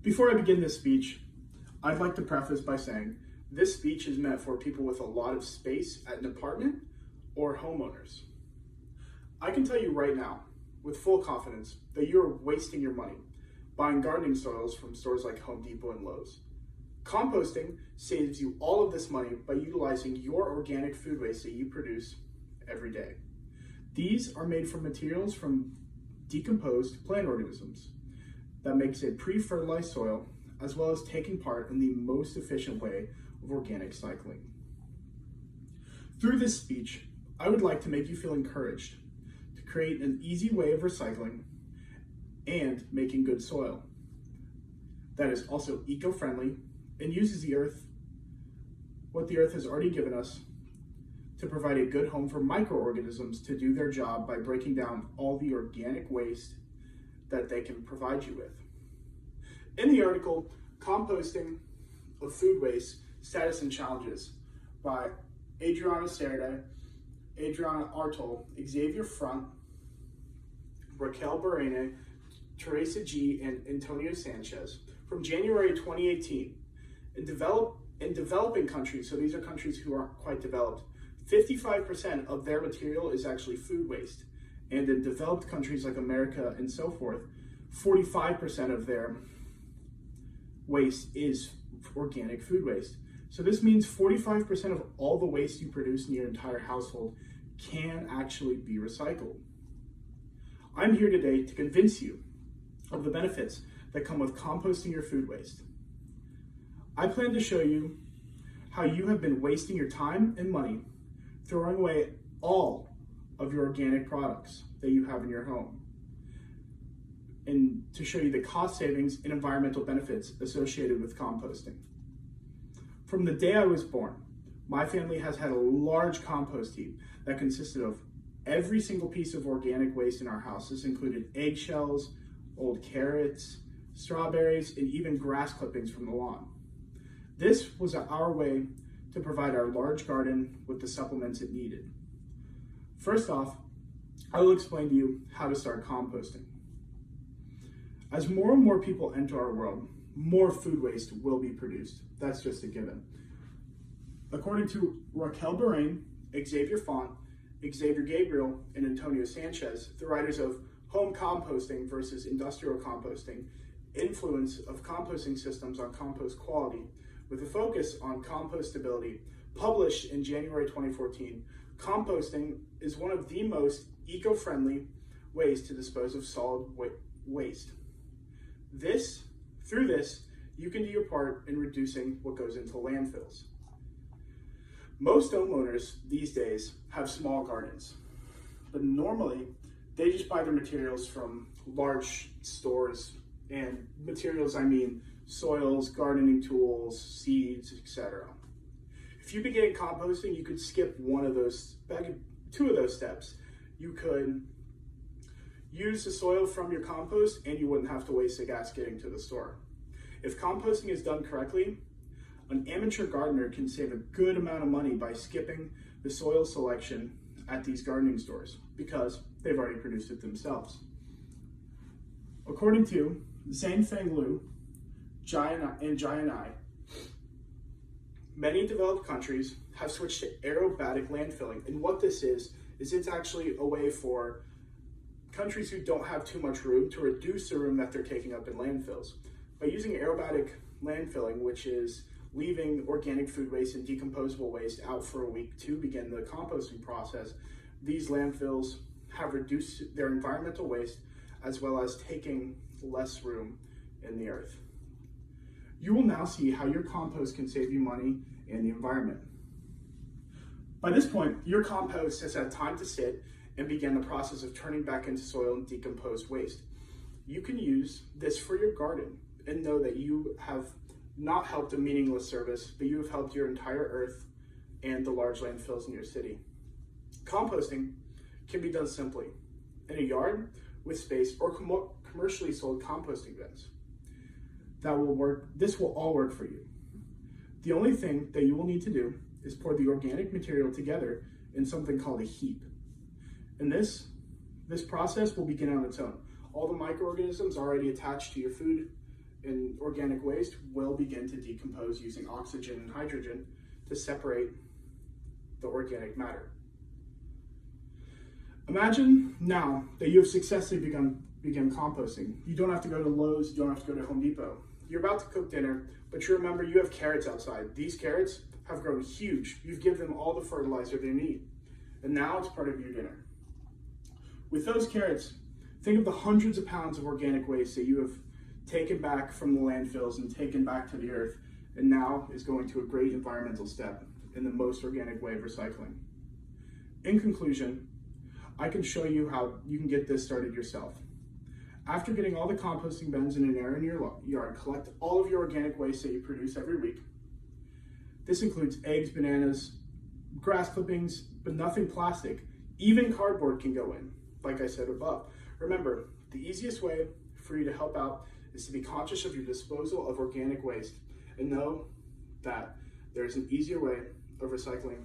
Before I begin this speech, I'd like to preface by saying this speech is meant for people with a lot of space at an apartment or homeowners. I can tell you right now, with full confidence, that you're wasting your money buying gardening soils from stores like Home Depot and Lowe's. Composting saves you all of this money by utilizing your organic food waste that you produce every day. These are made from materials from decomposed plant organisms that makes a pre-fertilized soil, as well as taking part in the most efficient way of organic cycling. Through this speech, I would like to make you feel encouraged to create an easy way of recycling and making good soil that is also eco-friendly and uses what the earth has already given us, to provide a good home for microorganisms to do their job by breaking down all the organic waste that they can provide you with. In the article, Composting of Food Waste, Status and Challenges by Adriana Cerda, Adriana Artol, Xavier Front, Raquel Barrene, Teresa G., and Antonio Sanchez, from January 2018. In developing countries, so these are countries who aren't quite developed, 55% of their material is actually food waste. And in developed countries like America and so forth, 45% of their waste is organic food waste. So this means 45% of all the waste you produce in your entire household can actually be recycled. I'm here today to convince you of the benefits that come with composting your food waste. I plan to show you how you have been wasting your time and money throwing away all of your organic products that you have in your home, and to show you the cost savings and environmental benefits associated with composting. From the day I was born, my family has had a large compost heap that consisted of every single piece of organic waste in our house. This included eggshells, old carrots, strawberries, and even grass clippings from the lawn. This was our way to provide our large garden with the supplements it needed. First off, I will explain to you how to start composting. As more and more people enter our world, more food waste will be produced. That's just a given. According to Raquel Barrene, Xavier Font, Xavier Gabriel, and Antonio Sanchez, the writers of Home Composting versus Industrial Composting, Influence of Composting Systems on Compost Quality, with a focus on compostability, published in January 2014, composting is one of the most eco-friendly ways to dispose of solid waste. Through this, you can do your part in reducing what goes into landfills. Most homeowners these days have small gardens, but normally they just buy their materials from large stores, and materials, I mean soils, gardening tools, seeds, etc. If you began composting, you could skip two of those steps. You could use the soil from your compost and you wouldn't have to waste the gas getting to the store. If composting is done correctly, an amateur gardener can save a good amount of money by skipping the soil selection at these gardening stores because they've already produced it themselves. According to Zhangfeng Liu and Jai and I, many developed countries have switched to aerobatic landfilling. And what this is it's actually a way for countries who don't have too much room to reduce the room that they're taking up in landfills. By using aerobatic landfilling, which is leaving organic food waste and decomposable waste out for a week to begin the composting process, these landfills have reduced their environmental waste as well as taking less room in the earth. You will now see how your compost can save you money and the environment. By this point, your compost has had time to sit and begin the process of turning back into soil and decomposed waste. You can use this for your garden and know that you have not helped a meaningless service, but you have helped your entire earth and the large landfills in your city. Composting can be done simply in a yard with space or commercially sold composting bins. This will all work for you. The only thing that you will need to do is pour the organic material together in something called a heap. And this process will begin on its own. All the microorganisms are already attached to your food and organic waste will begin to decompose using oxygen and hydrogen to separate the organic matter. Imagine now that you have successfully begun composting. You don't have to go to Lowe's, you don't have to go to Home Depot. You're about to cook dinner, but you remember you have carrots outside. These carrots have grown huge. You've given them all the fertilizer they need, and now it's part of your dinner. With those carrots, think of the hundreds of pounds of organic waste that you have taken back from the landfills and taken back to the earth, and now is going to a great environmental step in the most organic way of recycling. In conclusion, I can show you how you can get this started yourself. After getting all the composting bins in an area in your yard, collect all of your organic waste that you produce every week. This includes eggs, bananas, grass clippings, but nothing plastic. Even cardboard can go in, like I said above. Remember, the easiest way for you to help out is to be conscious of your disposal of organic waste and know that there's an easier way of recycling